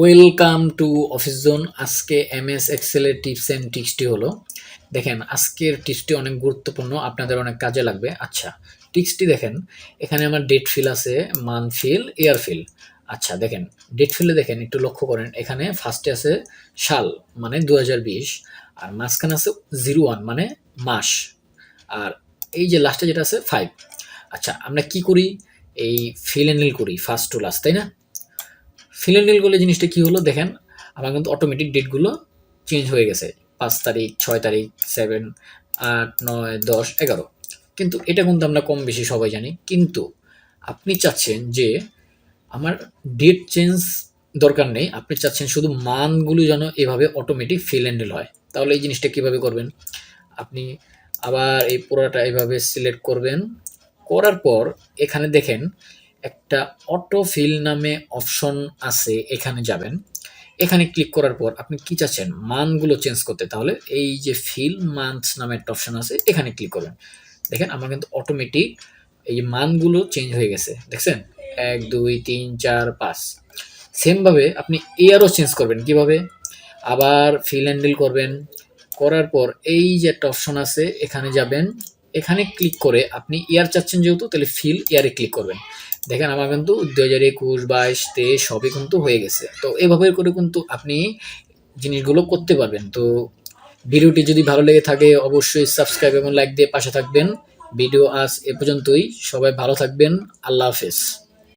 Welcome to office zone. আজকে MS এক্সেলের tips and ট্রিক্সটি হলো, দেখেন আজকের টিপসটি অনেক গুরুত্বপূর্ণ, আপনাদের অনেক কাজে লাগবে। আচ্ছা, টিপসটি দেখেন, এখানে আমার ডেট ফিল আছে, মান্থ ফিল, ইয়ার ফিল। আচ্ছা দেখেন, ডেট ফিলে দেখেন, একটু লক্ষ্য করেন, এখানে ফার্স্টে আছে সাল মানে 2020, আর মাঝখানে আছে 01 মানে মাস, আর এই যে লাস্টে যেটা আছে 5। আচ্ছা, আমরা কি করি? এই ফিল এন্ড নীল করি ফার্স্ট টু লাস্ট, তাই না? ফিলেন্ডিল করলে জিনিসটা কি হলো দেখেন, আমার কিন্তু অটোমেটিক ডেটগুলো চেঞ্জ হয়ে গেছে। 5 তারিখ, 6 তারিখ, 7, 8, 9, 10, 11। কিন্তু এটা কিন্তু আমরা কম বেশি সবাই জানি। কিন্তু আপনি চাচ্ছেন যে আমার ডেট চেঞ্জ দরকার নেই, আপনি চাচ্ছেন শুধু মানগুলো যেন এভাবে অটোমেটিক ফিল হ্যান্ডেল হয়। তাহলে এই জিনিসটা কিভাবে করবেন? আপনি আবার এই পুরোটা এভাবে সিলেক্ট করবেন, করার পর এখানে দেখেন একটা অটো ফিল নামে অপশন আছে, এখানে যাবেন। এখানে ক্লিক করার পর আপনি কি চাচ্ছেন মানগুলো চেঞ্জ করতে, তাহলে এই যে ফিল মান্থস নামে একটা অপশন আছে, এখানে ক্লিক করবেন। দেখেন আমার কিন্তু অটোমেটিক এই যে মানগুলো চেঞ্জ হয়ে গেছে, দেখছেন? 1, 2, 3, 4, 5। সেমভাবে আপনি ইয়ারও চেঞ্জ করবেন। কিভাবে? আবার ফিল হ্যান্ডেল করবেন, করার পর এই যে একটা অপশন আছে, এখানে যাবেন। এখানে ক্লিক করে আপনি ইয়ার চাচ্ছেন যেহেতু, তাহলে ফিল ইয়ারে ক্লিক করবেন। দেখেন আমার কিন্তু 2021, 22, 23 সবই কিন্তু হয়ে গেছে। তো এভাবে করে কিন্তু আপনি জিনিসগুলো করতে পারবেন। তো ভিডিওটি যদি ভালো লেগে থাকে অবশ্যই সাবস্ক্রাইব এবং লাইক দিয়ে পাশে থাকবেন। ভিডিও আজ এ পর্যন্তই, সবাই ভালো থাকবেন। আল্লাহ হাফেজ।